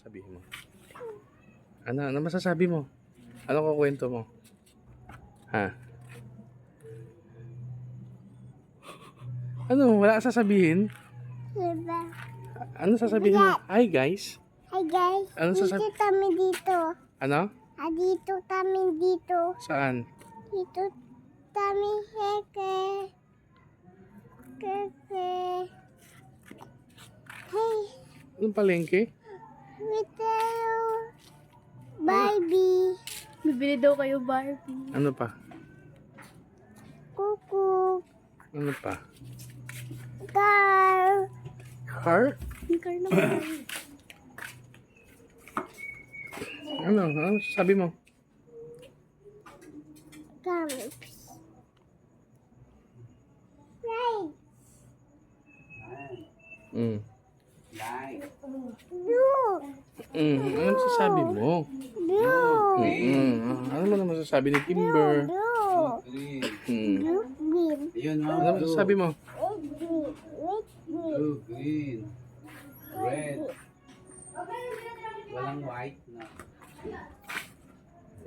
sasabihin mo? Ano masasabi mo? Ano kukwento mo? Ha? Ano? Wala ka sasabihin? Diba? Ano sasabihin mo? Hi guys. Hi guys, Ano dito kami dito. Ano? Dito kami dito. Saan? Dito kami keke. Hey, Anong palengke? Vitero. Barbie. Bibili daw kayo Barbie. Ano pa? Kuku. Ano pa? Car. Car? Yung car na Barbie. Ano sabi mo? Camps. Right. Mm. Blue. Ano sasabi mo? Blue. Ano mo naman sasabi ni Kimber? Blue. Mm. Blue. Green. Ayun, Ano sasabi mo? Red green. Red green. Blue, green, red. Walang white na.